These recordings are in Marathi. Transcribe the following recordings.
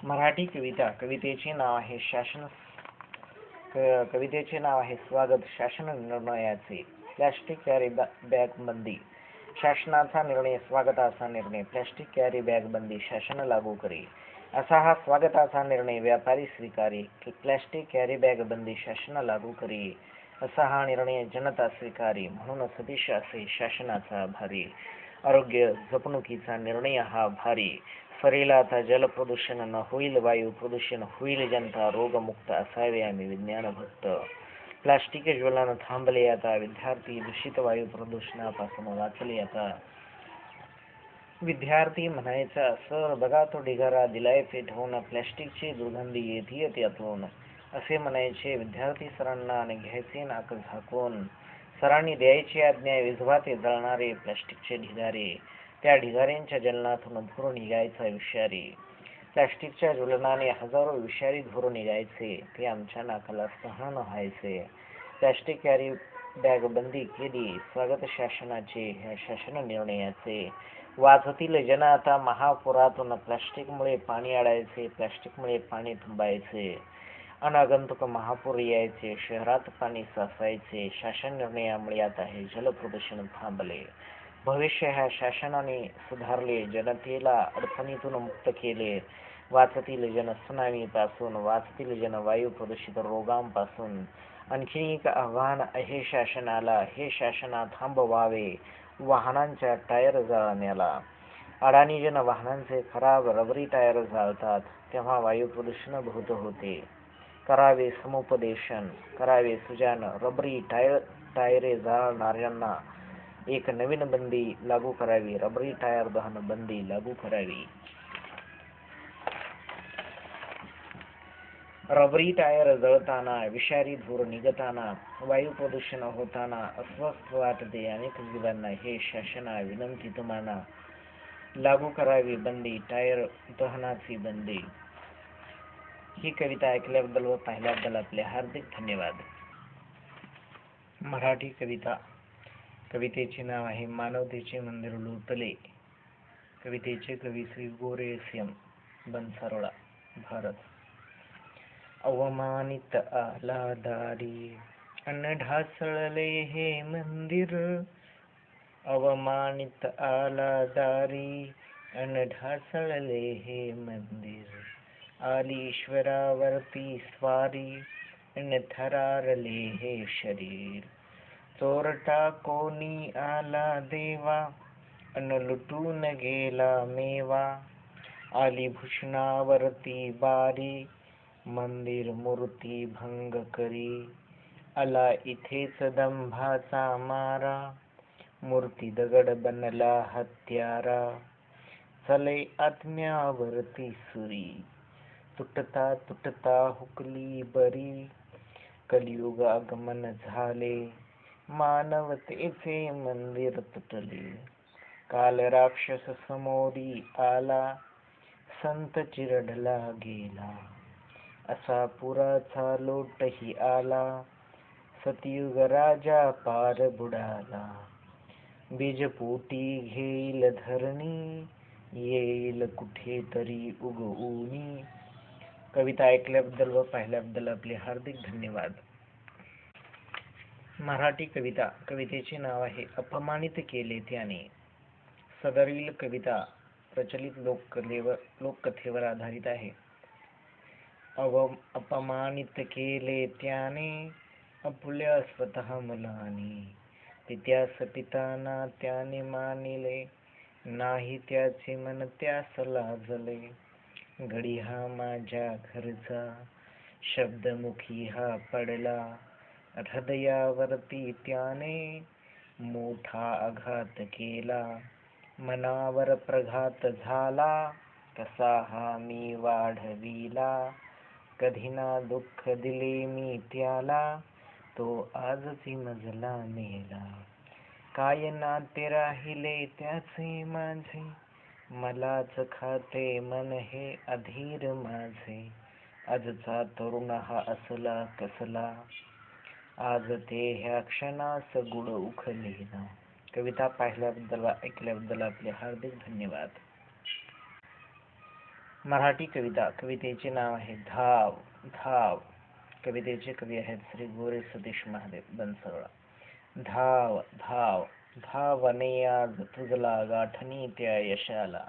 मराठी कविता. कवितेचे नाव आहे स्वागत शासन निर्णयाचे. प्लॅस्टिक कॅरी बॅग बंदी. शासनाचा निर्णय, स्वागताचा निर्णय. प्लॅस्टिक कॅरी बॅग बंदी शासन लागू करे. असा हा स्वागताचा निर्णय व्यापारी स्वीकारे. प्लॅस्टिक कॅरी बॅग बंदी शासन लागू करे. असा हा निर्णय जनता स्वीकारे. म्हणून सतीश असे शासनाचा आभारी. आरोग्य जपणुकीचा निर्णय हा भारी. फरेल आता जल प्रदूषण न होईल, वायू प्रदूषण होईल, जनता रोगमुक्त असावे आम्ही विज्ञान भक्त. प्लास्टिक ज्वलन थांबले आता, विद्यार्थी दूषित वायू प्रदूषणापासून वाचले आता. विद्यार्थी म्हणायचा, सर बघा तो ढिगारा दिलाय पेटवून, प्लॅस्टिकची दुर्गंधी येते त्यातून. असे म्हणायचे विद्यार्थी सरांना आणि घ्यायचे नाक झाकून. सरांनी द्यायची आज्ञा, विझवा ते जळणारे प्लॅस्टिकचे ढिगारे. त्या ढिगाऱ्यांच्या जलनातून धूर निघायचा विषारी. प्लॅस्टिकच्या ज्वलनाने हजारो विषारी धूर निघायचे, ते आमच्या नाकाला सहन व्हायचे. प्लॅस्टिक कॅरी बॅग बंदी केली, स्वागत शासनाचे ह्या शासन निर्णयाचे. वाचतील जन आता महापुरातून, प्लॅस्टिकमुळे पाणी अडायचे, प्लॅस्टिकमुळे पाणी तुंबायचे. अनागंतुक महापूर यायचे, शहरात पाणी साचायचे. शासन निर्णयामुळे आता हे जलप्रदूषण थांबले. भविष्य ह्या शासनाने सुधारले, जनतेला अडचणीतून मुक्त केले. वाचतील जन सुनामीपासून, वाचतील जन वायू प्रदूषित रोगांपासून. आणखी एक आव्हान आहे शासनाला, हे शासना थांबवावे वाहनांच्या टायर जाळण्याला. अडाणी जन वाहनांचे खराब रबरी टायर जाळतात, तेव्हा वायू प्रदूषण बहुत होते. करावे समुपदेशन, करावे सुजान. रबरी टायरे जाळणाऱ्यांना एक नवीन बंदी लागू करावी. रबरी टायर दहन बंदी लागू करावी. रबरी टायर जळताना, विषारी धूर निघताना, वायू प्रदूषण होताना अस्वस्थ वाटते अनेक जीवांना. हे शासना विनंती तुम्हाला, लागू करावी बंदी, टायर दहनाची बंदी. ही कविता ऐकल्याबद्दल व पाहिल्याबद्दल आपले हार्दिक धन्यवाद. मराठी कविता. कवितेचे नाव आहे मानवतेचे मंदिर लोटले. कवितेचे कवी श्री गोरेसियम बनसरोडा, भारत. अवमानित आला दारी, अन ढासळले हे मंदिर. अवमानित आला दारी, अन ढासळले हे मंदिर. आली ईश्वरावरती स्वारी, अन थरारले हे शरीर. चोरटा कोणी आला देवा, अन लुटून गेला मेवा. आली भूषणावरती बारी, मंदिर मूर्ती भंग करी. आला इथेच दंभाचा मारा, मूर्ती दगड बनला हत्यारा. चले आत्म्यावरती सुरी, तुटता तुटता हुकली बरी. कलियुग आगमन झाले, मानवतेचे मंदिर तुटले. काल राक्षस समोरी आला, संत चिरडला गेला. असा पुराचा लोटही आला, सतयुग राजा पार बुडाला. बीजपोटी घेईल धरणी, येईल कुठेतरी उगवूनी. कविता ऐकल्याबद्दल व पाहिल्याबद्दल आपले हार्दिक धन्यवाद. मराठी कविता. कवितेचे नाव आहे अपमानित केले त्याने. सदरील कविता प्रचलित लोककथेवर आधारित आहे. अपमानित केले त्याने, आपुल्या स्वतः मुलाने. पित्यास पिताना त्याने मानिले, नाही त्याचे मन त्यास लाजले. घडी हा माझ्या घरचा, शब्दमुखी हा पडला. हृदयावरती त्याने मोठा आघात केला. मनावर प्रघात झाला, कसा हा मी वाढविला. कधी ना दुःख दिले मी त्याला, तो आजची मजला मेला. काय नाते राहिले त्याचे माझे, मलाच खाते मन हे अधीर माझे. आजचा तरुण हा असला कसला, आज ते ह्या क्षणास गुढ उखलेला. कविता पाहिल्याबद्दल व ऐकल्याबद्दल आपले हार्दिक धन्यवाद. मराठी कविता. कवितेचे नाव आहे धाव. धाव. कवितेचे कवी आहेत श्री गोरे सतीश महादेव बनसरळा. धाव धाव धावने आज तुझला गाठणी त्या यशाला,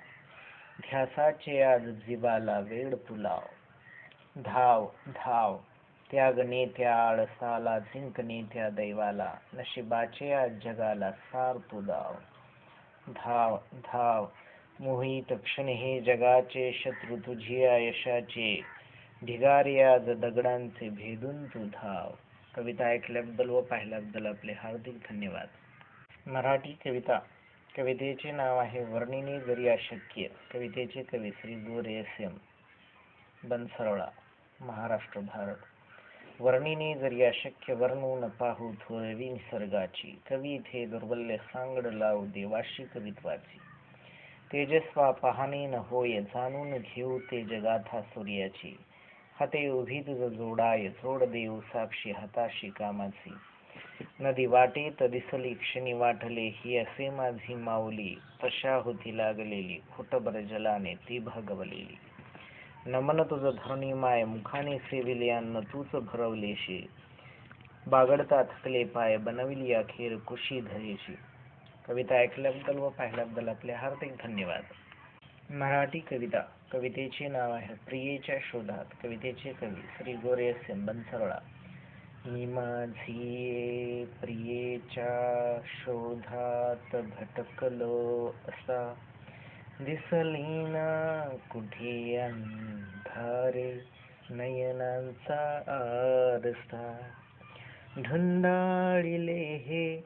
ध्यासाचे आज जीवाला वेड पुलाव. धाव धाव त्यागणे त्या आळसाला, जिंकणे त्या दैवाला, नशिबाचे आज जगाला सार तू दाव. धाव धाव मोहित क्षण हे जगाचे, शत्रू तुझिया यशाचे, ढिगारे आज दगडांचे भेदून तू धाव. कविता ऐकल्याबद्दल व पाहिल्याबद्दल आपले हार्दिक धन्यवाद. मराठी कविता. कवितेचे नाव आहे वर्णिने जरी अशक्य. कवितेचे कवी श्री गोरे एस.एम. बनसरळा, महाराष्ट्र, भारत. वर्णिने जरी अशक्य वर्णून पाहू थोरवी निसर्गाची, कवी इथे दुर्बल्य सांगड लावू देवाशी कवित्वाची. तेजस्वा पाहणे न होय जाणून घेऊ तेज गाथा सूर्याची, हाते उभी तुझ जोडाय जोड देऊ साक्षी हाताशी कामाची. नदी वाटेत दिसली क्षणी वाटले, ही असे माझी माऊली, तशा होती लागलेली खोटबर जलाने ती भागवलेली. नमन तुझ धरणी माय मुखाने सेविले अन्न तूच भरवलेशी, बागडता थकले पाय बनविली अखेर कुशी धरेशी. कविता ऐकल्याबद्दल व पाहिल्याबद्दल आपले हार्दिक धन्यवाद. मराठी कविता. कवितेचे नाव आहे प्रियेच्या शोधात. कवितेचे कवी श्री गोरे एस.एम. बनसरळा. मी माझी प्रियेच्या शोधात भटकलो असा, दिसली ना कुठे अंधारे नयनांचा आरसा. धुंडाळिले हे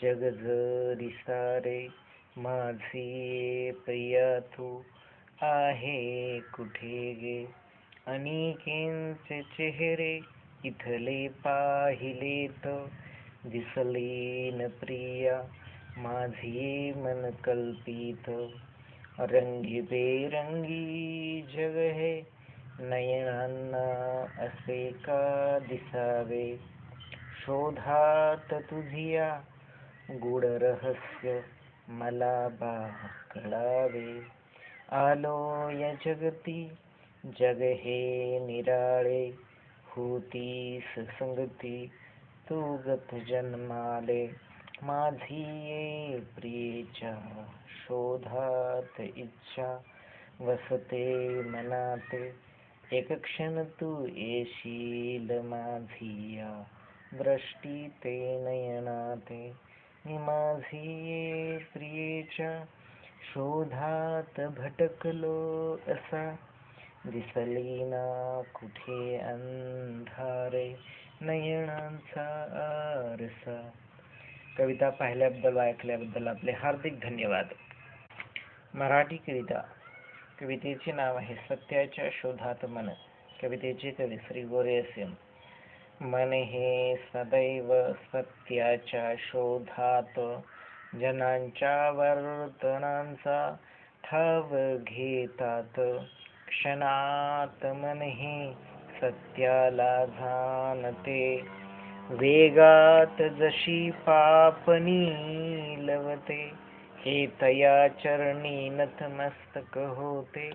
जग जरी सारे, माझी प्रिया तू आहे कुठे गे. अनेकांचे चेहरे इथले पाहिलेत, दिसली न प्रिया माझी मन कल्पित. रंगीबेरंगी जग हे नयनांना असे का दिसावे, शोधात तुझिया गूढ रहस्य मला कळावे. आलो या जगती जग हे निराळे, होतीस संगती तू गत जन्माले. माझी ये प्रियेच्या शोधात इच्छा वसते मनाते, एक क्षण तू येशील माझी या दृष्टी ते नयनाते. मी माझी ये प्रियेच्या शोधात भटकलो असा, दिसली ना कुठे अंधारे नयनांचा आरसा. कविता पाहिल्याबद्दल ऐकल्याबद्दल आपले हार्दिक धन्यवाद. मराठी कविता. कवितेचे नाव आहे सत्याच्या शोधात मन. कवितेचे कवी श्री गोरे एस.एम. मन हे सदैव सत्याच्या शोधात, जनांच्या वर्तनांचा ठाव घेतात. क्षणात मन हे सत्याला जाणते, वेगात जशी पापणी लवते. हे तया चरणी नतमस्तक होते,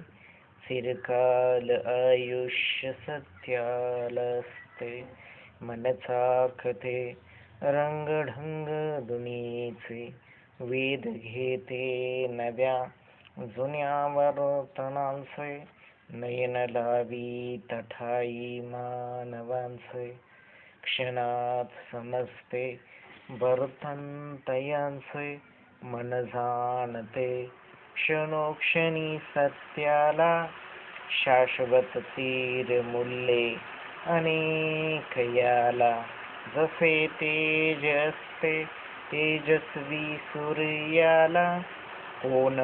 चिरकाल आयुष्य सत्याला असते. मन चाखते रंगढंग दुनियेचे, वेध घेते नव्या जुन्या वर्तनांचे. नयन लावी तठाई मानवांचे, क्षणात समजते वर्तन तयांचे. मन जाणते क्षणोक्षणी सत्याला, शाश्वत तीर मूल्ये अनेक याला. जसे तेज असते तेजस्वी सूर्याला, कोण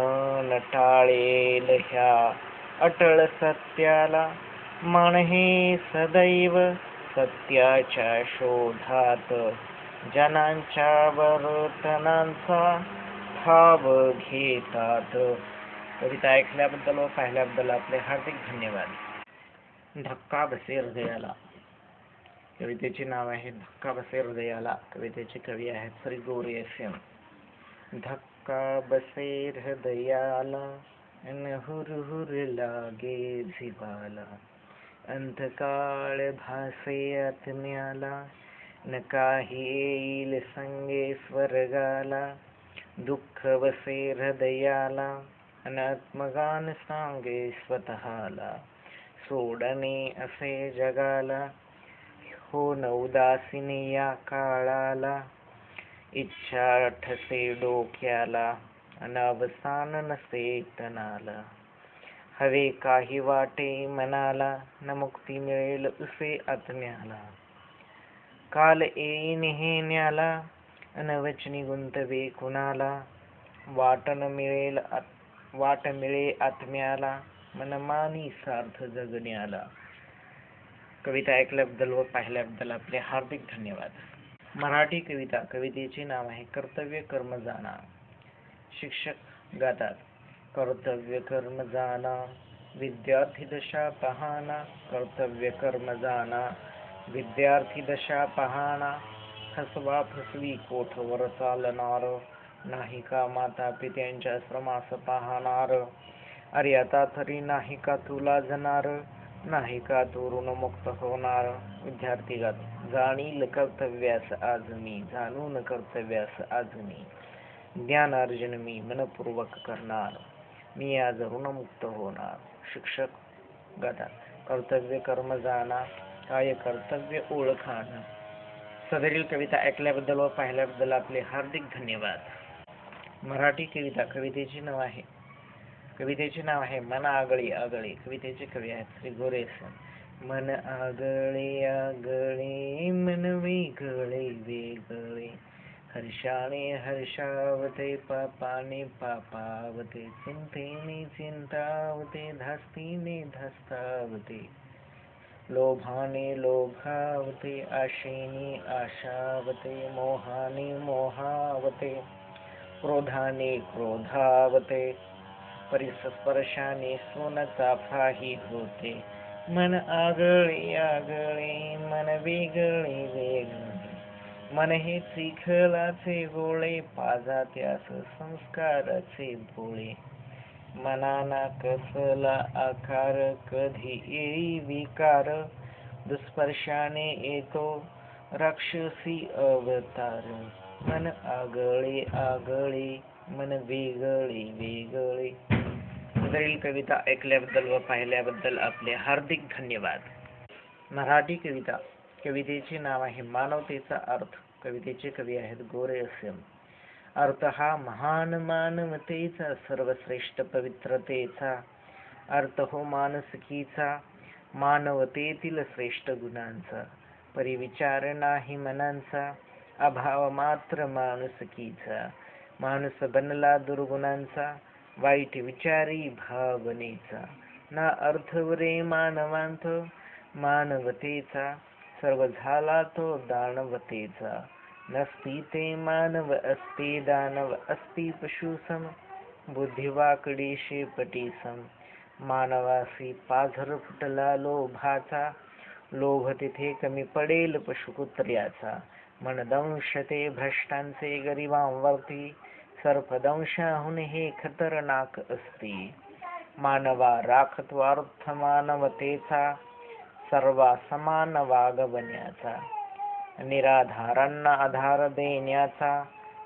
न टाळेल ह्या अटळ सत्याला. मन हे सदैव सत्याच्या शोधात, जनांच्या वर्तनांचा ठाव घेतात. कविता ऐकल्याबद्दल व पाहिल्याबद्दल आपले हार्दिक धन्यवाद. धक्का बसे हृदयाला. कवितेचे नाव आहे धक्का बसे हृदयाला. कवितेचे कवी आहेत श्री गोरे एस.एम. धक्का बसे हृदयाला, अन हुरहुर लागे जिवाला. अंतकाळ भासे आत्म्याला, न काही येईल संगे स्वर्गाला. दुःख वसे हृदयाला, अनात्मगान सांगे स्वतःला. सोडणे असे जगाला, हो न उदासीने या काळाला. इच्छा ठसे डोक्याला, अनवसान नसे तनाला. हवे काही वाटे मनाला, न मुक्ती मिळेल उसे आत्म्याला. काल येईन हे न्याला, अनवचनी गुंतवे कुणाला. वाट मिळे आत्म्याला, मनमानी सार्थ जगण्याला. कविता ऐकल्याबद्दल व पाहिल्याबद्दल आपले हार्दिक धन्यवाद. मराठी कविता. कवितेचे नाव आहे कर्तव्य कर्म जाणा. शिक्षक गातात. कर्तव्य कर्म जाणा, विद्यार्थी दशा पहाना. कर्तव्य कर्म जाणा, विद्यार्थी दशा पहाना. फसवा फसवी कोठवर चालणार, नाही का माता पित्यांच्या श्रमास पाहणार. अरे आता तरी नाही का तुला जणार, नाही का तू ऋणमुक्त होणार. विद्यार्थी गात. जाणील कर्तव्यास आज मी, जाणून कर्तव्यास आज मी. ज्ञानार्जन मी मनपूर्वक करणार, मी आज ऋणमुक्त होणार. शिक्षक गातात. कर्तव्य कर्म जाणा, काय कर्तव्य ओळखाना. सदरील कविता ऐकल्याबद्दल व पाहिल्याबद्दल आपले हार्दिक धन्यवाद. मराठी कविता. कवितेचे नाव आहे मन आगळे आगळे. कवितेचे कवी आहेत श्री गोरेसन. मन आगळे आगळे, मन वेगळे वेगळे. हर्षाने हर्षावते, पापाने पापावते. चिंतेने चिंतावते, धास्तीने धास्तावते. लोभाने लोभावते, आशेने आशावते. मोहाने मोहावते, क्रोधाने क्रोधावते. परिस्पर्शाने सोनचाफाही होते. मन आगळे आगळे, मन वेगळे वेगळे. मन हे चिखलाचे गोळे, पाजा त्यास संस्काराचे भोळे. मनाना कसला आकार, कधी येई विकार. दुस्पर्शाने येतो राक्षसी अवतार. मन आगळे आगळे, मन वेगळे वेगळे. सदरील कविता ऐकल्याबद्दल व पाहिल्याबद्दल आपले हार्दिक धन्यवाद. मराठी कविता. कवितेचे नाव आहे मानवतेचा अर्थ. कवितेचे कवी आहेत गोरेसन. अर्थ हा महान मानवतेचा, सर्वश्रेष्ठ पवित्रतेचा. अर्थ हो मानसिकीचा, मानवतेतील श्रेष्ठ गुणांचा. परिविचार नाही मनांचा, अभाव मात्र माणुसकीचा. माणूस बनला दुर्गुणांचा, वाईट विचारी भावनेचा. ना अर्थवरे मानवांत मानवतेचा, सर्व झाला तो दानवतेचा. नसती ते मानव असते दानव, असती पशुसम. बुद्धिवाकडी शेपटी सम. मानवासी पाझर फुटला लोभाचा, लोभ तिथे कमी पडेल पशुकुत्र्याचा. मनदंश ते भ्रष्टांचे गरिबांवरती, सर्पदंशाहून हे खतरनाक असते. मानवा राखतो अर्थ मानवतेचा, सर्वा समान वागवण्याचा. निराधारांना आधार देण्याचा,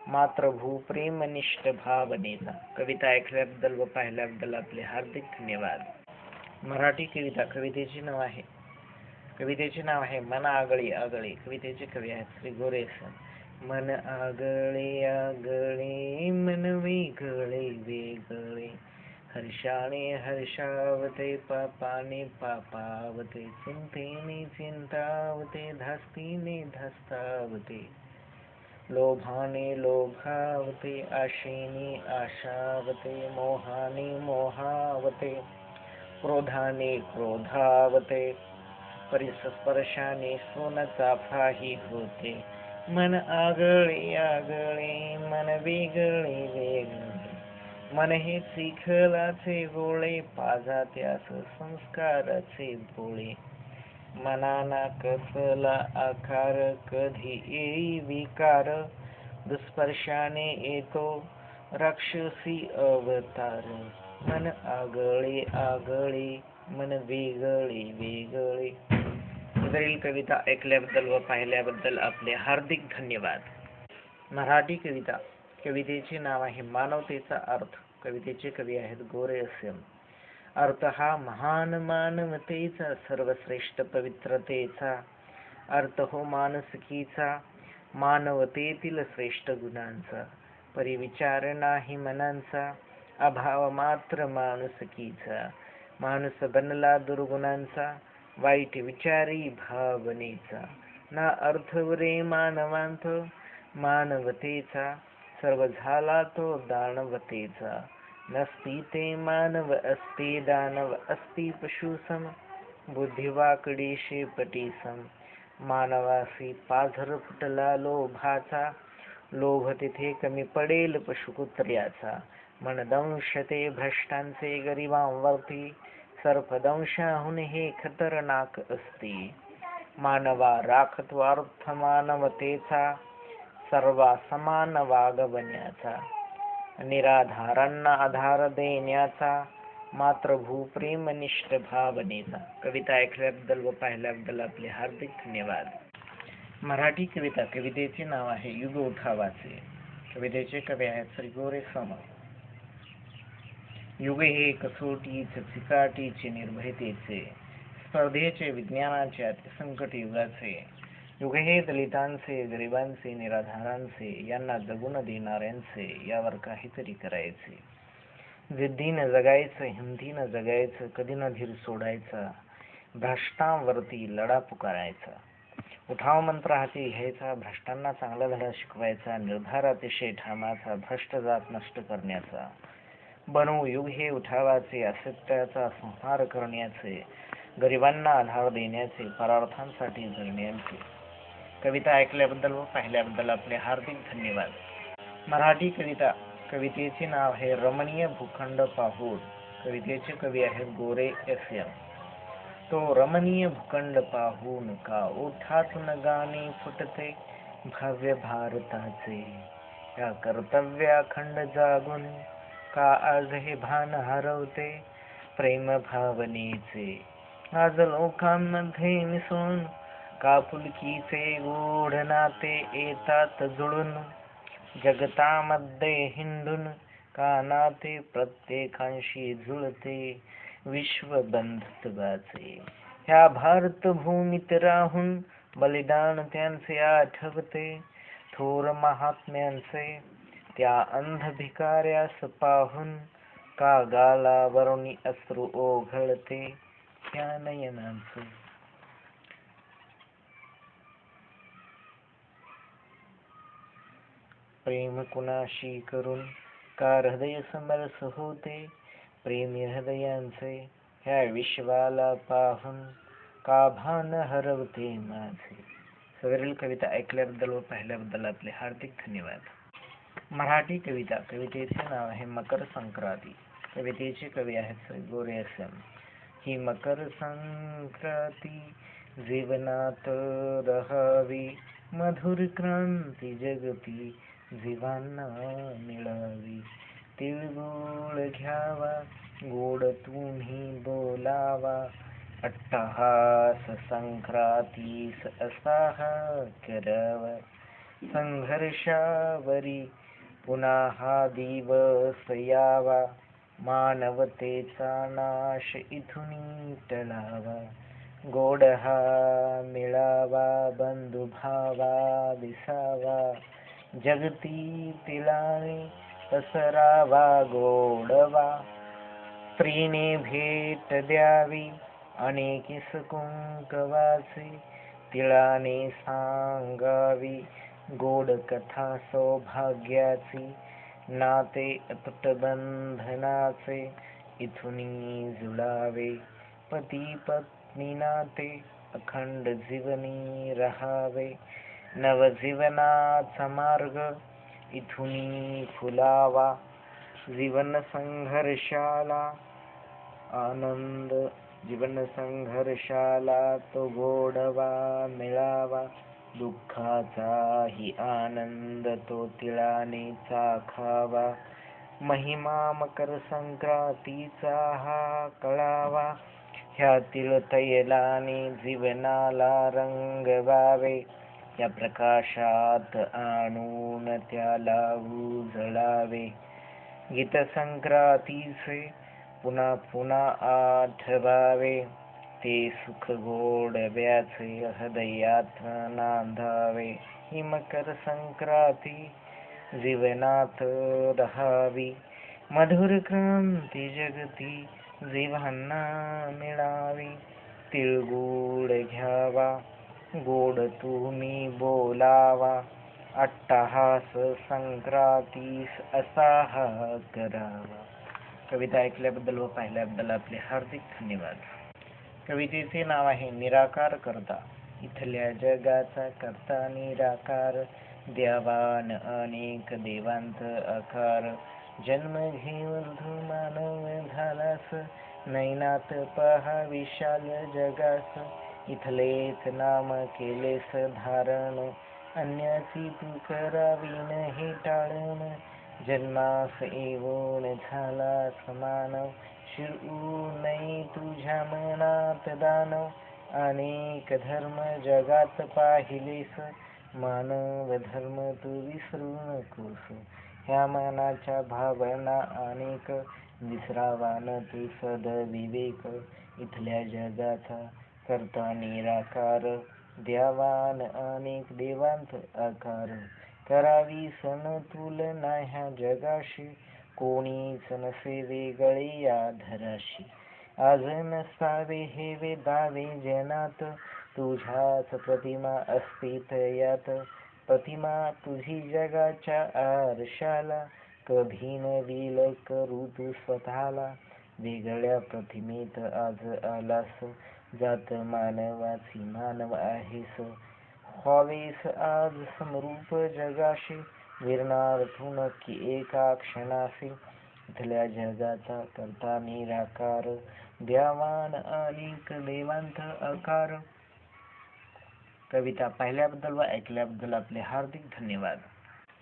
मातृभूप्रेम निष्ठ भावनेचा. कविता ऐकल्याबद्दल व पाहिल्याबद्दल आपले हार्दिक धन्यवाद. मराठी कविता. कवितेचे नाव आहे मन आगळे आगळे. कवितेचे कवी आहेत श्री गोरेसन. मन आगळे आगळे, मन वेगळे वेगळे. हर्षाने हर्षावते, पापाने पापावते. चिंतेने चिंतावते, धास्तीने धास्तावते. लोभाने लोभावते, आशेने आशावते. मोहाने मोहावते, क्रोधाने क्रोधावते. परिस्पर्शाने सोनचाफाही होते. मन आगळे आगळे, मन वेगळे वेगळे. मन हे चिखलाचे गोळे, पाजा त्यास संस्काराचे भोळे. मनाना कसला आकार, कधी येई विकार. दुस्पर्शाने येतो राक्षसी अवतार. मन आगळे आगळे मन वेगळे वेगळे. वरील कविता ऐकल्याबद्दल व पाहिल्याबद्दल आपले हार्दिक धन्यवाद. मराठी कविता. कवितेचे नाव आहे मानवतेचा अर्थ. कवितेचे कवी आहेत गोरे अस्यम. अर्थ हा महान मानवतेचा, सर्वश्रेष्ठ पवित्रतेचा. अर्थ हो मानसिकीचा, मानवतेतील श्रेष्ठ गुणांचा. परिविचार नाही मनांचा, अभाव मात्र माणुसकीचा. माणूस बनला दुर्गुणांचा, वाईट विचारी भावनेचा. ना अर्थ रे मानवांत मानवतेचा, सर्व झाला तो दानवतेचा. नसती ते मानव असते दानव, असती पशुसम, बुद्धिवाकडी शेपटी सम. मानवासी पाझर फुटला लोभाचा, लोभ तिथे कमी पडेल पशुकुत्र्याचा. मनदंश ते भ्रष्टांचे गरिबांवरती, सर्पदंशाहून हे खतरनाक असते. मानवा राखतो अर्थ मानवतेचा, सर्वा समान वागवण्याचा. निराधारांना आधार देण्याचा, मातृभूप्रेम निष्ठ भावनेचा. कविता ऐकल्याबद्दल व पाहिल्याबद्दल आपले हार्दिक धन्यवाद. मराठी कविता. कवितेचे नाव आहे युग उठावाचे. कवितेचे कवी आहेत श्री गोरे सम. युग हे कसोटीचे, चिकाटीचे, निर्भयतेचे, स्पर्धेचे, विज्ञानाचे, अतिसंकट युगाचे. युग हे दलितांचे, गरिबांचे, निराधारांचे, यांना जगून देणाऱ्यांचे. यावर काहीतरी करायचे. जिद्दीनं जगायचं, हिमतीनं जगायचं, कधी न धीर सोडायचा. भ्रष्टांवरती लढा पुकारायचा. उठाव मंत्र हाती घ्यायचा, भ्रष्टांना चांगला धडा शिकवायचा. निर्धार अतिशय ठामाचा, भ्रष्ट जात नष्ट करण्याचा. बनवू युग हे उठावाचे, असत्याचा संहार करण्याचे, गरिबांना आधार देण्याचे, परार्थांसाठी जगण्याचे. कविता ऐकल्याबद्दल व पाहिल्याबद्दल आपले हार्दिक धन्यवाद. मराठी कविता. कवितेचे नाव आहे रमणीय भूखंड पाहून. कवितेचे कवी आहेत गोरे अस्यम. तो रमणीय भूखंड पाहून का ओठातून गाणे फुटते भव्य भारताचे. या कर्तव्याखंड जागून का आज हे भान हरवते प्रेम भावनेचे. आज लोकांमध्ये मिसळून का पुलकीचे गोड नाते येतात जुळून. जगतामध्ये हिंडून का नाते प्रत्येकांशी जुळते विश्व बंधुत्वाचे. ह्या भारतभूमीत राहून बलिदान त्यांचे आठवते, थोर महात्म्यांचे. त्या अंध भिकाऱ्यास पाहून का गालावरुनी अश्रू ओघळते त्या नयनांचे. प्रेम कुणाशी करून का हृदय समरस होते प्रेमी हृदयांचे. ह्या विश्वाला पाहून का भान हरवते माझे. सदरील कविता ऐकल्याबद्दल व पाहिल्याबद्दल आपले हार्दिक धन्यवाद. मराठी कविता. कवितेचे नाव आहे मकर संक्रांती. कवितेचे कवी आहेत श्री गोरे अस्यम. ही मकर संक्रांती जीवनात रहावी, मधुर क्रांती जगती जीवांना मिळावी. तिळगुळ घ्यावा, गोड तुम्ही बोलावा, अट्टहास संक्रांतीस असा हा करावा. संघर्षावरी पुन्हा हा दिवस यावा, मानवतेचा नाश इथून टळावा. गोड हा मिळावा, बंधुभावा दिसावा, जगती तिलाने पसरावा गोडवा. स्त्रीने भेट द्यावी अनेकीस कुंकवाचे, तिळाने सांगावी गोड कथा सौभाग्याची. नाते अतुट बंधनाचे इथुनी जुळावे, पती पत्नी नाते अखंड जीवनी रहावे. नवजीवनाचा मार्ग इथुनी फुलावा, जीवन संघर्षाला आनंद, जीवन संघर्षाला तो गोडवा मिळावा. दुःखाचाही आनंद तो तिळाने चाखावा. महिमा मकर संक्रांतीचा हा कळावा, ह्यातील तैलाने जीवनाला रंग व्हावे, या प्रकाशात आणून त्याला उजळावे. गीत संक्रांतीचे पुन्हा पुन्हा आठवावे, ते सुख गोडव्याचे हृदयात नांदावे. ही मकर संक्रांती जीवनात रहावी, मधुर क्रांती जगती जीवांना मिळावी. तिळगुळ घ्यावा, गोड तुम्ही बोलावा, अट्टहास संक्रांतीस असा हा करावा. कविता ऐकल्याबद्दल व पाहिल्याबद्दल आपले हार्दिक धन्यवाद. कवितेचे नाव आहे निराकार करता. इथल्या जगाचा करता निराकार, देवान अनेक देवांत आकार. जन्म घेऊन तू मानव झालास, नैनात पहा विशाल जगास. इथलेच नाम केलेस धारण, अन्याची तू करावी नाही टाळण. जन्मास येऊन झाला समान, शिरू नये तुझ्या मनात दानव. अनेक धर्म जगात पाहिलेस, मानव धर्म तू विसरू नकोस. ह्या मनाच्या भावना अनेक, विसरावा न तू सदविवेक. इथल्या जगाचा करता निराकार, देवान अनेक देवांत आकार. करावी सण तुलना ह्या जगाशी, कोणीच नसे वेगळे या धराशी. आज नसावे हे वेदावे जनात, तुझ्याच प्रतिमा अस्तित यात. प्रतिमा तुझी जगाच्या आरशाला, कधी नवील करू तू स्वतःला. वेगळ्या प्रतिमेत आज आलास, जात मानवाची मानव आहेस. व्हावेस आज समरूप जगाशी, विरणार तू नक्की एका क्षणाशी. इथल्या जगाचा करता निराकार, देवान अनेक देवांत आकार. कविता पाहिल्याबद्दल व ऐकल्याबद्दल आपले हार्दिक धन्यवाद.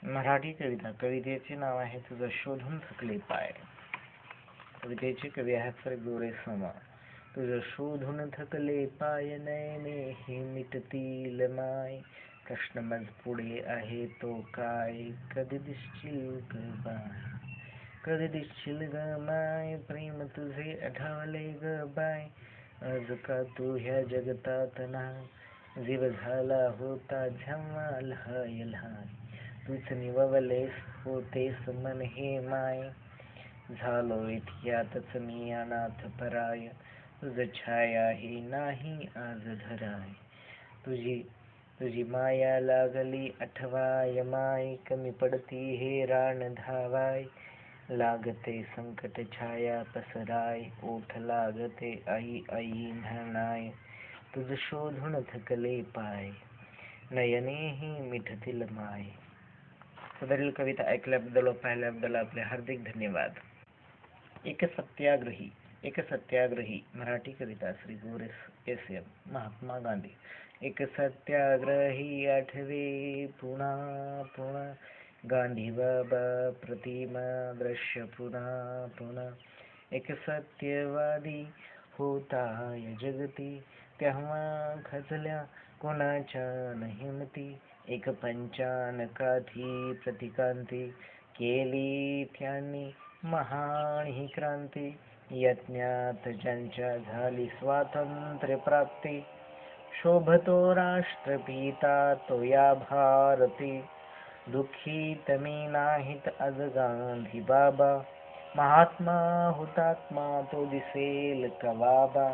मराठी कविता. कवितेचे नाव आहे तुझं शोधून थकले पाय. कवितेचे कवी आहेत सर गोरे समा. तुझं शोधून थकले पाय, नयने हे मिटतील माय. प्रश्न मज पुढे आहे तो काय, कधी दिसशील ग बाय. कधी दिसशील ग माय, प्रेम तुझे आढळले ग बाय. आज का तू ह्या जगतात नाही, जीव झाला होता जेव्हा लहाय लहाय. तूच निववलेस होतेस मन हे माय, झालो इतक्यातच मी अनाथ पराय. तुझ छाया ही नाही आज धराय, तुझी माया लागली आठवाय माय. कमी पडती हे रान धावाय, लागते संकट छाया पसराय. ओठ लागते आई आई म्हणाय, तुझ शोधून थकले पाय, नयने ही मिठतील माय. सदरील कविता ऐकल्याबद्दल व पाहिल्याबद्दल आपले हार्दिक धन्यवाद. एक सत्याग्रही. एक सत्याग्रही. मराठी कविता श्री गोरे एस.एम. महात्मा गांधी. एक सत्याग्रही आठवे पुन्हा पुन्हा, गांधी बाबा प्रतिमा दृश्य पुन्हा पुन्हा. एक सत्यवादी होता या जगती, तेव्हा खचल्या कोणाच्या न हिमती. एक पंचानकाठी प्रतिकांती, केली त्यांनी महान ही क्रांती. यज्ञात ज्यांच्या झाली स्वातंत्र्य प्राप्ती, शोभतो राष्ट्रपिता तो या भारती. दुःखी तमी नाहीत आज गांधी बाबा, महात्मा हुतात्मा तो दिसेल कवाबा.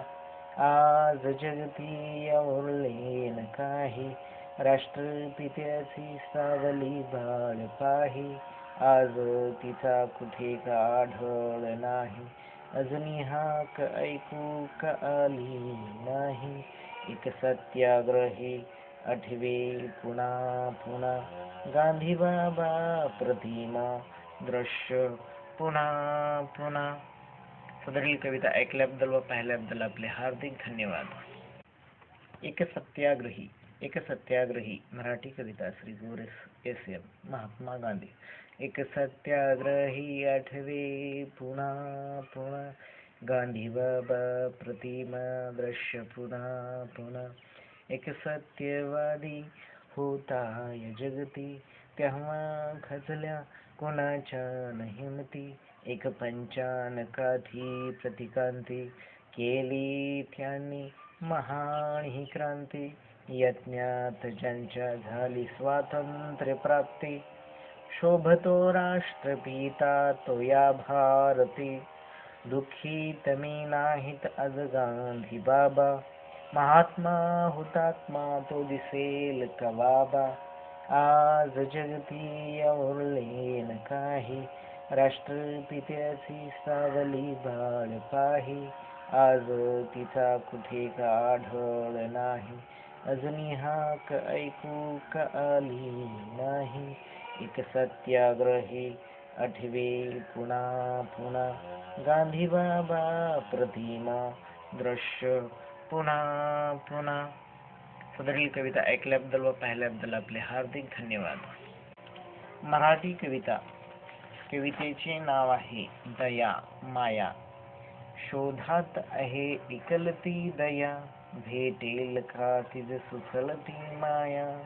आज जगती उरले न काही, राष्ट्रपित्याची सावली बाळ पाही. आज तिचा कुठे का आढळ नाही, अजूनही हाक ऐकू का आली नाही. एक सत्याग्रही आठवे पुन्हा पुन्हा, गांधी बाबा प्रतिमा दृश्य पुन्हा पुन्हा. सदरील कविता ऐकल्याबद्दल व पाहिल्याबद्दल आपले हार्दिक धन्यवाद. एक सत्याग्रही. एक सत्याग्रही. मराठी कविता श्री गोरे एस.एम. महात्मा गांधी. एक सत्याग्रही आठवे पुन्हा पुन्हा, गांधी बाबा प्रतिमा दृश्य पुन्हा पुन्हा. एक सत्यवादी होता या जगती, तेव्हा खचल्या कोणाच्या न हिमती. एक पंचानकाठी प्रतिकांती, केली त्यांनी महान ही क्रांती. यज्ञात ज्यांच्या झाली स्वातंत्र्य प्राप्ती, शोभतो राष्ट्रपिता तो या भारती. दुःखी तमी नाहीत आज गांधी बाबा, महात्मा हुतात्मा तो दिसेल का बाबा. आज जगती उरले न काही, राष्ट्रपित्याची सावली बाळ पाही. आज तिचा कुठे का आढळ नाही, अजूनी हाक ऐकू का आली नाही. एक सत्याग्रही आठवे पुन्हा पुन्हा, गांधी बाबा प्रतिमा दृश्य पुन्हा पुन्हा. सदरील कविता ऐकल्याबद्दल व पाहिल्याबद्दल आपले हार्दिक धन्यवाद. मराठी कविता. कवितेचे नाव आहे दया माया. शोधात आहे विकलती दया, भेटेल का तिज सुचलती माया.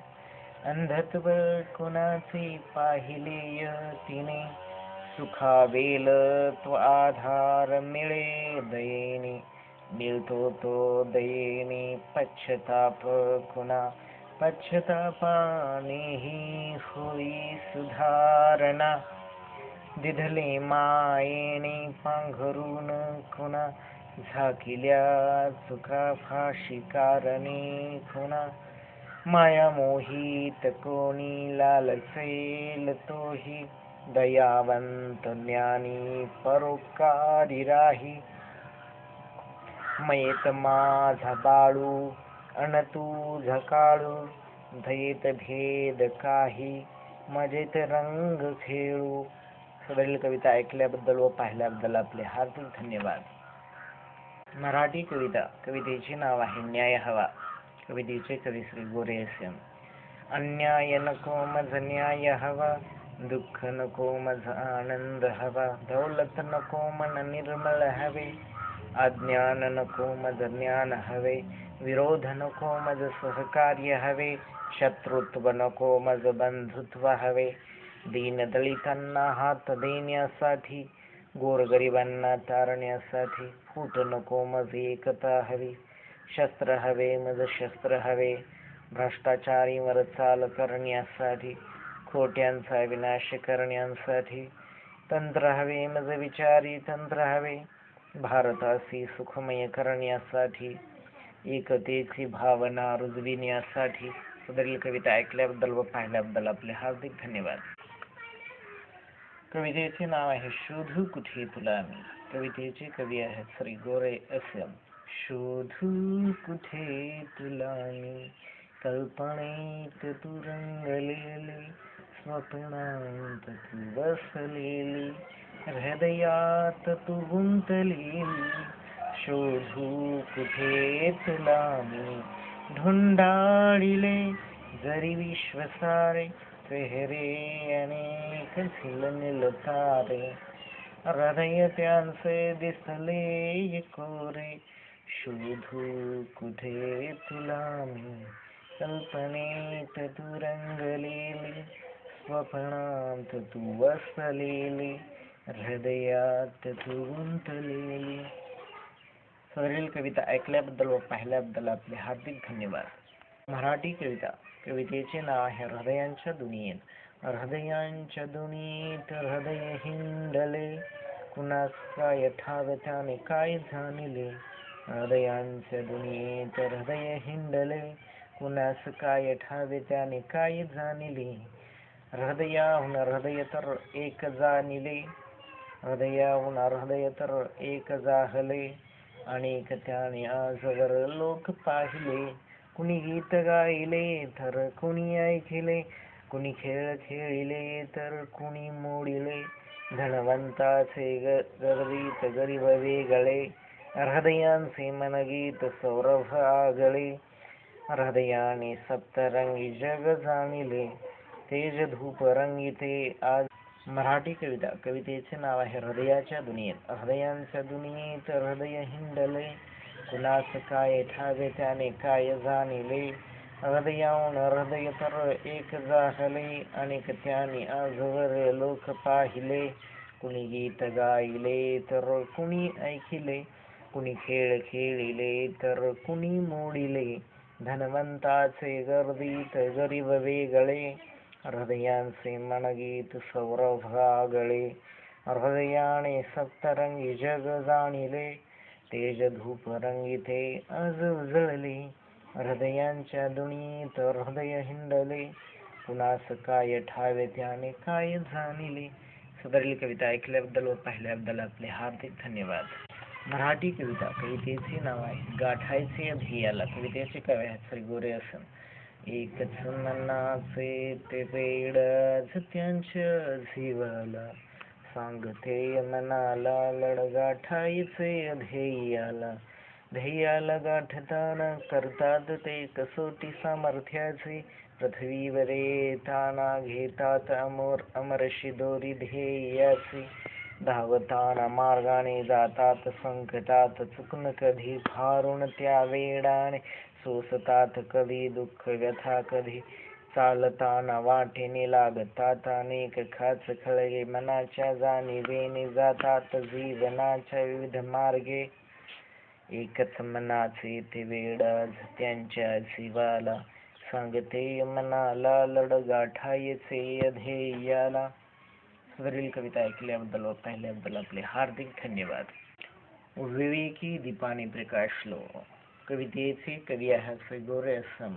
अंधत्व कुणाचे पाहिलेय तिने, सुखावेल तो आधार मिळे दयेने. मिळतो तो दयेने पश्चाताप कुणा, पश्चातापानेही होई सुधारणा. दिधले मायेने पांघरून खुणा, झाकिल्या चुका फाशी कारणे खुणा. माया मोहित कोणी लालसेल तोही, दयावंत ज्ञानी परोपकारी राही. मयेत माझा बाळू अन तुझा काळू, दयेत भेद काही मजेत रंग खेळू. सदरील कविता ऐकल्याबद्दल व पाहिल्याबद्दल आपले हार्दिक धन्यवाद. मराठी कविता. कवितेचे नाव आहे न्याय हवा. कवितेचे कवी श्री गोरे एस.एम. अन्याय नको मज न्याय हवा, दुःख नको मज आनंद हवा. दौलत नको मन निर्मळ हवे, अज्ञान नको मज ज्ञान हवे. विरोध नको मज सहकार्य हवे, शत्रुत्व नको मज बंधुत्व हवे. दीनदलितांना हात देण्यासाठी, गोरगरिबांना तारण्यासाठी. फूट नको मज एकता हवी, शस्त्र हवे मज शस्त्र हवे. भ्रष्टाचारीवर चाल करण्यासाठी, खोट्यांचा विनाश करण्यासाठी. तंत्र हवे मज विचारी तंत्र हवे, भारतासी सुखमय करण्यासाठी. एकतेची भावना रुजविण्यासाठी. सदरील कविता ऐकल्याबद्दल व पाहिल्याबद्दल आपले हार्दिक धन्यवाद. कवितेचे नाव आहे शोधू कुठे तुला मी. कवितेचे कवी आहेत श्री गोरे एस.एम. शोधू कुठे तुला मी, कल्पनेत तू रंगलेली, स्वप्नांत तू बसलेली, हृदयात तू गुंतलेली. शोधू कुठे तुला मी, ढुंढाळिले जरी विश्वसारे, चेहरे अनेक झिलमिल तारे. हृदय त्यांचे दिसले कोरे, शोधू कुठे तुला मी, कल्पनेत तू रंगलेली, स्वप्नांत तू वसलेली, हृदयात तू गुंतलेली. सदरील कविता ऐकल्याबद्दल व पाहिल्याबद्दल आपले हार्दिक धन्यवाद. मराठी कविता. कवितेचे नाव आहे हृदयांच्या दुनियेत. हृदयांच्या दुनियेत हृदय हिंडले, कुणास काय ठाव त्याने काय जाणले. हृदयांच्या दुनियेत हृदय हिंडले, कुणास काय ठावे त्याने काय जाणले. हृदयाहून हृदय तर एक जाणिले, हृदयाहून हृदय तर एक जाहले. अनेक त्याने आजवर लोक पाहिले, कुणी गीत गायले तर कुणी ऐकले, कुणी खेळ खेळले तर कुणी मोडिले. धनवंताचे गर्वित गरीब वेगळे, हृदयांचे मनगीत सौरभ आगळे. हृदयाने सप्तरंगी जग जाणिले, तेज धूप रंगीते आज. मराठी कविता. कवितेचे नाव आहे हृदयाच्या दुनियेत. हृदयांच्या दुनियेत हृदय हिंडले, कुणास काय ठावे त्याने काय जाणिले. हृदयाहून हृदय तर एक जाहले, अनेक त्याने आजवर लोक पाहिले. कुणी गीत गायले तर कुणी ऐकिले, कुणी खेळ खेळिले तर कुणी मोडिले. धनवंताचे गर्दीत गरीब वेगळे, हृदयांचे मनगीत सौरभागळे. हृदयाने सप्तरंगी जग जाणिले, तेज धूप रंगीते आज उजळले. हृदयांच्या दुनियेत हृदय हिंडले, कुणास काय ठावे त्याने काय जाणिले. सदरील कविता ऐकल्याबद्दल व पाहिल्याबद्दल आपले हार्दिक धन्यवाद. मराठी कविता. कवितेचे नाव आहे गाठायचे ध्येयाला. कवितेचे कवी आहेत श्री गोरे असन. एकच मनाचे ते वेड त्यांच्या जीवाला, सांगते मनाला लढ गाठायचे ध्येयाला. ध्येयाला गाठताना करतात ते कसोटी सामर्थ्याचे, पृथ्वीवरे ताना घेतात अमरशी दोरी ध्येयाची. धावताना मार्गाने जातात संकटात चुकून, कधी फारून त्या वेडाने सोसतात कधी दुःख व्यथा. कधी चालताना वाटेने लागतात अनेक खाच खळगे, मनाच्या जाणीवेने जातात जीवनाच्या विविध मार्गे. एकच मनाचे ते वेड त्यांच्या जीवाला, सांगते मनाला लढ गाठायचे ध्येयाला. वरील कविता ऐकल्याबद्दल व पाहिल्याबद्दल आपले हार्दिक धन्यवाद. विवेकी दीपाने प्रकाशलो. कवितेचे कवी आहेत श्री गोरे असम.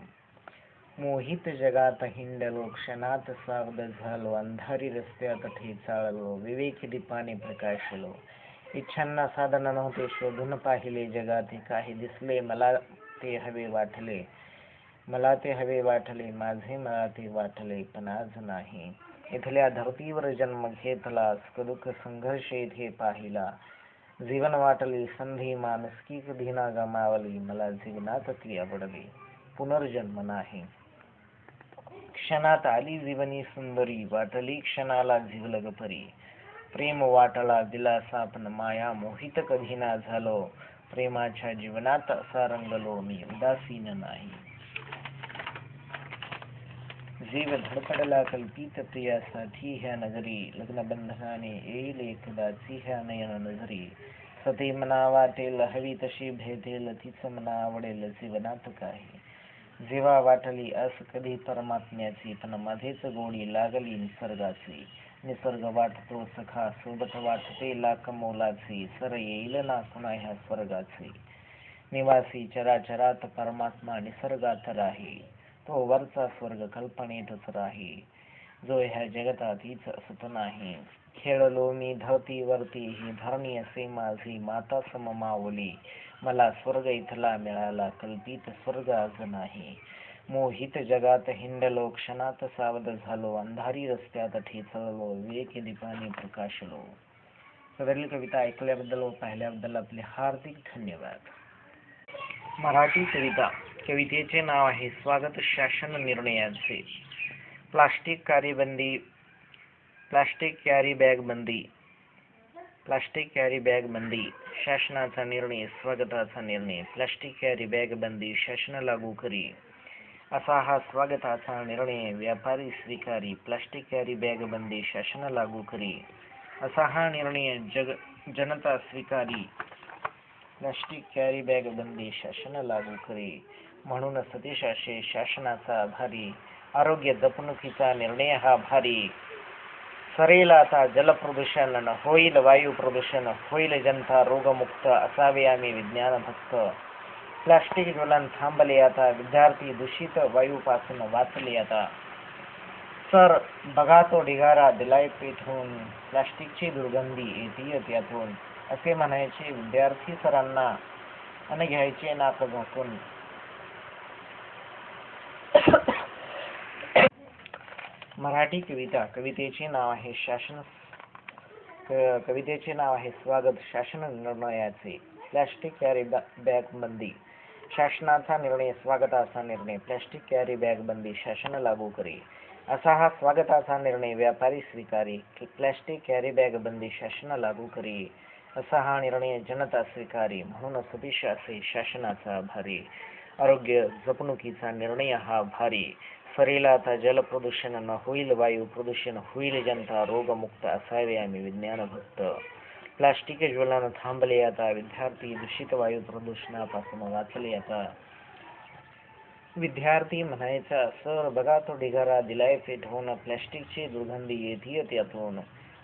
मोहित जगात हिंडलो, क्षणात सावध झालो, अंधारी रस्त्यात ठेचाळलो, विवेकी दीपाने प्रकाशलो. इच्छांना साधन नव्हते, शोधून पाहिले जगात काही दिसले, मला ते हवे वाटले. मला ते हवे वाटले, माझे मला ते वाटले, पण आज नाही. इथल्या धर्तीवर जन्म घेतला, सुखदुःख संघर्ष इथे पाहिला. जीवन वाटली संधी, माणुसकी कधी ना गमावली, मला जीवनात ती आवडली, पुनर्जन्म नाही. क्षणात आली जीवनी सुंदरी, वाटली क्षणाला जीवलग परी. प्रेम वाटला दिलासा, पण माया मोहित कधी ना झालो. प्रेमाच्या जीवनात असा रंगलो मी, उदासीन नाही. जीव धडपडला कल्पित प्रियासाठी ह्या नगरी, लग्न बंधनाने येईल एकदाची ह्या नयन नजरी. सती मना वाटेल हवी तशी भेटेल, तीच मना आवडेल जीवनात काही. जेव्हा वाटली आस कधी परमात्म्याची, पण मध्येच गोडी लागली निसर्गाची. निसर्ग वाटतो सखा, सोबत वाटते लाख मोलाची, सर येईल ना कुणा ह्या स्वर्गाची. निवासी चराचरात परमात्मा निसर्गात राही, तो वरचा स्वर्ग कल्पनेतच राही, जो ह्या जगतात हीच असत नाही. खेळलो मी धरतीवरती, ही धरणी असे माझी माता सममावली. मला स्वर्ग इथला मिळाला, कल्पित स्वर्ग आज नाही. मोहित जगात हिंडलो, क्षणात सावध झालो, अंधारी रस्त्यात ठेचळलो, विवेकी दीपाने प्रकाशलो. सदरील कविता ऐकल्याबद्दल व पाहिल्याबद्दल आपले हार्दिक धन्यवाद. मराठी कविता. कवितेचे नाव आहे स्वागत शासन निर्णयाचे. प्लास्टिक कॅरी बॅग बंदी शासनाचा निर्णय, स्वागताचा निर्णय. प्लास्टिक कॅरी बॅग बंदी शासन लागू करी, असा हा स्वागताचा निर्णय व्यापारी स्वीकारी. प्लास्टिक कॅरी बॅग बंदी शासन लागू करी, असा हा निर्णय जनता स्वीकारी. प्लास्टिक कॅरी बॅग बंदी शासन लागू करी, म्हणून सतीशाशी शासनाचा आभारी. आरोग्य जपणुकीचा निर्णय हा भारी. सरेल आता जल प्रदूषण, होईल वायू प्रदूषण, होईल जनता रोगमुक्त, असावे आम्ही विज्ञान भक्त. प्लास्टिक ज्वलन थांबले आता, विद्यार्थी दूषित वायूपासून वाचले आता. सर बघा तो ढिगारा दिलाय पेटवून, प्लास्टिकची दुर्गंधी येते त्यातून, असे म्हणायचे विद्यार्थी सरांना आणि घ्यायचे नाक झाकून. मराठी कविता. कवितेचे नाव आहे स्वागत शासन निर्णयाचे. प्लास्टिक कॅरी बॅग बंदी शासनाचा निर्णय स्वागताचा निर्णय, प्लॅस्टिक कॅरी बॅग बंदी शासन लागू करी. असा हा स्वागताचा निर्णय व्यापारी स्वीकारी. प्लॅस्टिक कॅरी बॅग बंदी शासन लागू करी. असा हा निर्णय जनता स्वीकारी. म्हणून सतीश असे शासनाचा आभारी. आरोग्य जपणुकीचा निर्णय हा भारी. सरेल आता जल प्रदूषण न होईल वायू प्रदूषण, होईल जनता रोगमुक्त. असावे आम्ही विज्ञान भक्त. प्लास्टिक ज्वलन थांबले आता. विद्यार्थी दूषित वायू प्रदूषणापासून वाचले आता. विद्यार्थी म्हणायचा, सर बघा तो ढिगारा दिलाय पेटवून, प्लॅस्टिकची दुर्गंधी येतीये त्यातून.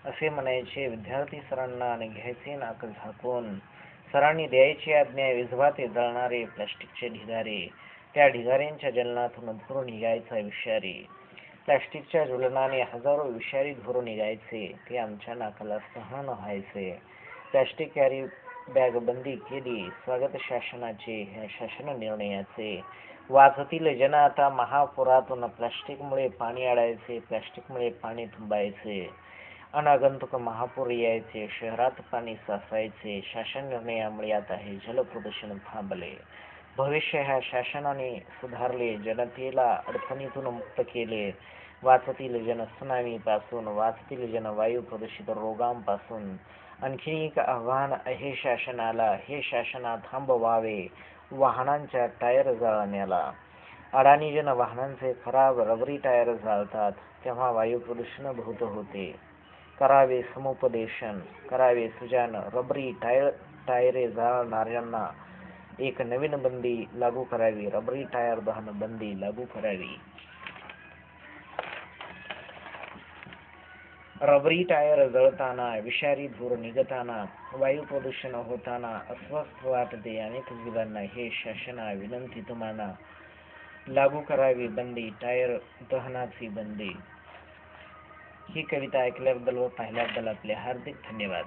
असे म्हणायचे विद्यार्थी सरांना आणि घ्यायचे नाक झाकून. सरांनी द्यायची आज्ञा, विझवा ते जळणारे प्लॅस्टिकचे ढिगारे. त्या ढिगाऱ्यांच्या जलनातून धूर निघायचा विषारी. प्लॅस्टिकच्या ज्वलनाने हजारो विषारी धूर निघायचे, ते आमच्या नाकाला सहन व्हायचे. प्लॅस्टिक कॅरी बॅग बंदी केली, स्वागत शासनाचे ह्या शासन निर्णयाचे. वाचतील जन आता महापुरातून. प्लॅस्टिकमुळे पाणी अडायचे, प्लॅस्टिकमुळे पाणी तुंबायचे. अनागंतुक महापूर यायचे, शहरात पाणी साचायचे. शासन निर्णयामुळे आता हे जलप्रदूषण थांबले. भविष्य ह्या शासनाने सुधारले, जनतेला अडचणीतून मुक्त केले. वाचतील जन सुनामीपासून, वाचतील जन वायू प्रदूषित रोगांपासून. आणखी एक आव्हान आहे शासनाला, हे शासना थांबवावे वाहनांच्या टायर जाळण्याला. अडाणी जन वाहनांचे खराब रबरी टायर जाळतात, तेव्हा वायू प्रदूषण बहुत होते. करावे समुपदेशन, करावे सुजान. रबरी टायरे जाळणाऱ्यांना एक नवीन बंदी लागू करावी. रबरी टायर दहन बंदी लागू करावी. रबरी टायर जळताना, विषारी धूर निघताना, वायू प्रदूषण होताना अस्वस्थ वाटते अनेक जीवांना. हे शासना विनंती तुम्हाला, लागू करावी बंदी, टायर दहनाची बंदी. ही कविता ऐकल्याबद्दल व पाहिल्याबद्दल आपले हार्दिक धन्यवाद.